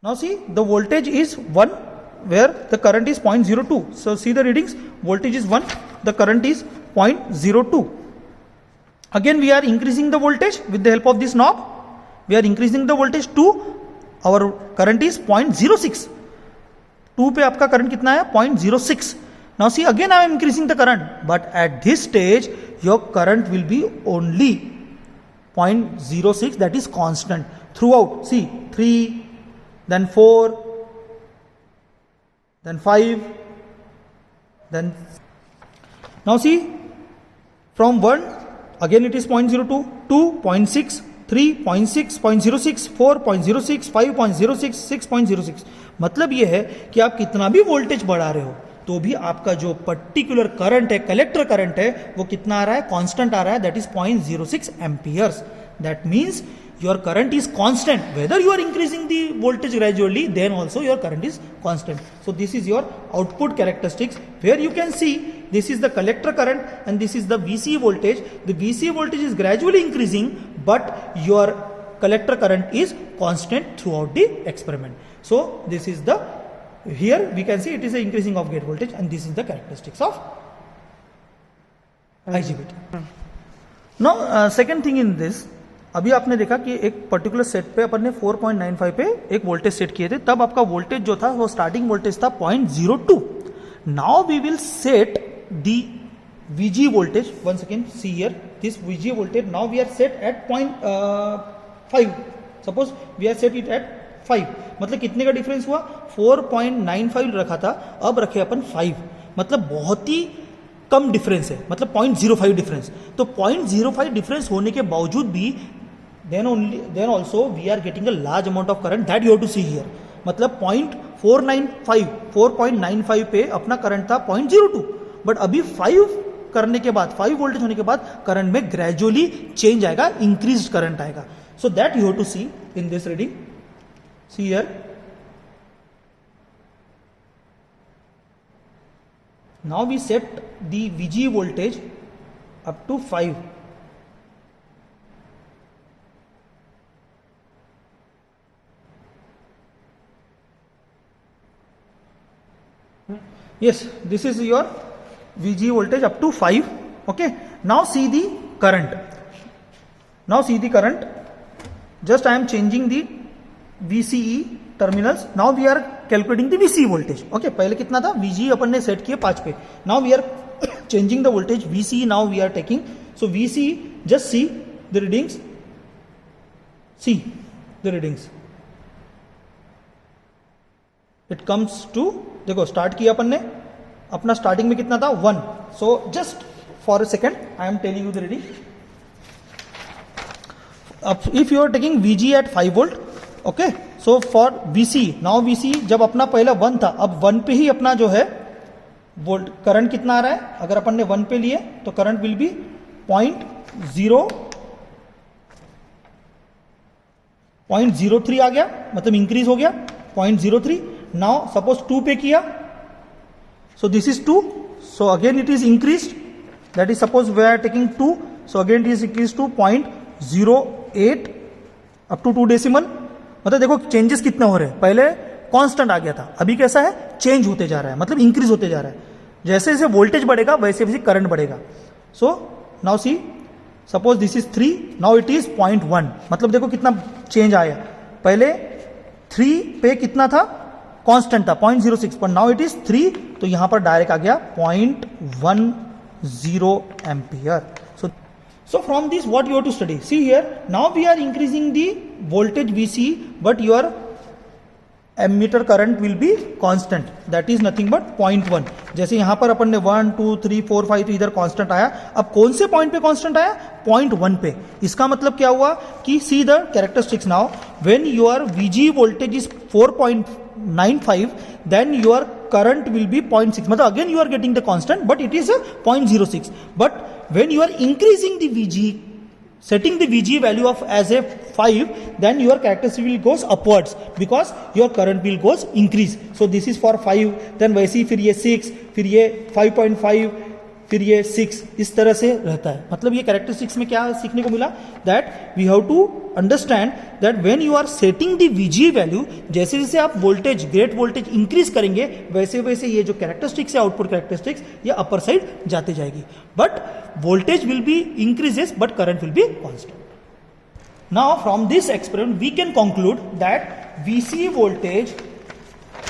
Now see, the voltage is 1 where the current is 0.02. So see the readings, voltage is 1, the current is 0.02. Again we are increasing the voltage with the help of this knob. We are increasing the voltage to, our current is 0.06. 2 पे आपका current कितना है? 0.06. Now see, again I am increasing the current, but at this stage your current will be only 0.06, that is constant throughout. See, 3, then 4, then 5, then now see, from 1 again it is 0.02, 2, 0.6, 3, 0.6, 0.06, 4, 0.06, 5, 0.06, 6.06. मतलब ये है कि आप कितना भी voltage बढ़ा रहे हो तो भी आपका जो पर्टिकुलर करंट है, कलेक्टर करंट है, वो कितना आ रहा है? कांस्टेंट आ रहा है, that is 0.06 amperes. That means your current is constant. Whether you are increasing the voltage gradually, then also your current is constant. So this is your output characteristics, where you can see this is the collector current and this is the VCE voltage. The VCE voltage is gradually increasing, but your collector current is constant throughout the experiment. So this is the, here we can see it is a increasing of gate voltage, and this is the characteristics of IGBT. Now second thing in this, अभी आपने देखा कि एक particular set पे अपन ने 4.95 पे एक voltage set किए थे, तब आपका वोल्टेज जो था वो स्टार्टिंग वोल्टेज था 0.02. Now we will set the VG voltage. Once again see here, this VG voltage now we are set at 0.5. Suppose we are set it at 5. मतलब कितने का डिफरेंस हुआ? 4.95 रखा था, अब रखे अपन 5. मतलब बहुत ही कम डिफरेंस है, मतलब 0.05 डिफरेंस. तो 0.05 डिफरेंस होने के बावजूद भी then also we are getting a large amount of current, that you have to see here. मतलब 4.95 पे अपना करंट था 0.02, बट अभी 5 करने के बाद, 5 वोल्टेज होने के बाद करंट में ग्रेजुअली चेंज आएगा, इंक्रीज्ड करंट आएगा. So that you have to see in this reading. See here, now we set the VG voltage up to 5. Yes, this is your VG voltage up to 5. Okay, now see the current. Now see the current. Just I am changing the VCE terminals. Now we are calculating the VCE voltage. Okay, पहले कितना था? VG अपन ने set किया 5 पे. Now we are changing the voltage. VCE now we are taking. So VCE, just see the readings. See the readings. It comes to, देखो start किया अपन ने, अपना स्टार्टिंग में कितना था? 1. So just for a second I am telling you the reading. If you are taking VG at 5 volt, okay, so for VC, now VC जब अपना पहला 1 था, अब 1 पे ही अपना जो है वोल्ट करंट कितना आ रहा है? अगर अपन ने 1 पे लिए तो करंट विल बी 0.03 आ गया, मतलब इंक्रीज हो गया 0.03. नाउ सपोज 2 पे किया, so this is 2, so again it is increased, that is suppose we are taking 2, so again it is increased to 0.08 up to 2 decimal. मतलब देखो चेंजेस कितने हो रहे हैं. पहले कांस्टेंट आ गया था, अभी कैसा है? चेंज होते जा रहा है, मतलब इंक्रीज होते जा रहा है. जैसे जैसे वोल्टेज बढ़ेगा वैसे वैसे करंट बढ़ेगा. So now see, suppose this is 3, now it is 0.1. मतलब देखो कितना चेंज आया. पहले 3 पे कितना था? कांस्टेंट था 0.06, पर नाउ इट इज 3, तो यहां पर डायरेक्ट आ गया 0.10 ampere. So from this what you have to study? See here, now we are increasing the voltage VC, but your ammeter current will be constant, that is nothing but 0.1. जैसे यहां पर अपन ने 1, 2, 3, 4, 5 तो इधर कांस्टेंट आया. अब कौन से पॉइंट पे कांस्टेंट आया? 0.1 पे. इसका मतलब क्या हुआ कि see the characteristics now, when your VG voltage is 4.95, then your current will be 0.6. मतलब again you are getting the constant, but it is a 0.06. But when you are increasing the VG, setting the VG value of as a 5, then your characteristic will goes upwards because your current will goes increase. So this is for 5, then वैसे ही फिर ये 6, फिर ये 5.5, फिर ये 6 इस तरह से रहता है. मतलब ये कैरेक्टरिस्टिक्स में क्या सीखने को मिला, that we have to understand that when you are setting the VGA value, जैसे जैसे आप वोल्टेज गेट वोल्टेज इंक्रीज करेंगे वैसे वैसे ये जो कैरेक्टरिस्टिक्स है आउटपुट कैरेक्टरिस्टिक्स ये अपर साइड जाते जाएगी. But voltage will be increases but current will be constant. Now from this experiment we can conclude that VCE voltage,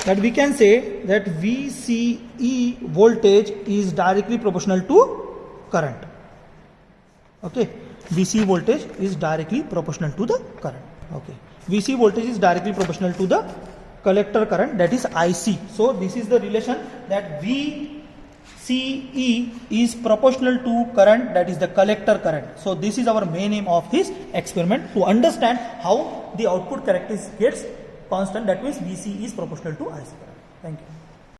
that we can say that VCE voltage is directly proportional to current. Okay, VCE voltage is directly proportional to the current. Okay, VCE voltage is directly proportional to the collector current, that is IC. So this is the relation, that VCE is proportional to current, that is the collector current. So this is our main aim of this experiment, to understand how the output characteristic gets constant, that means VCE is proportional to IC current. Thank you.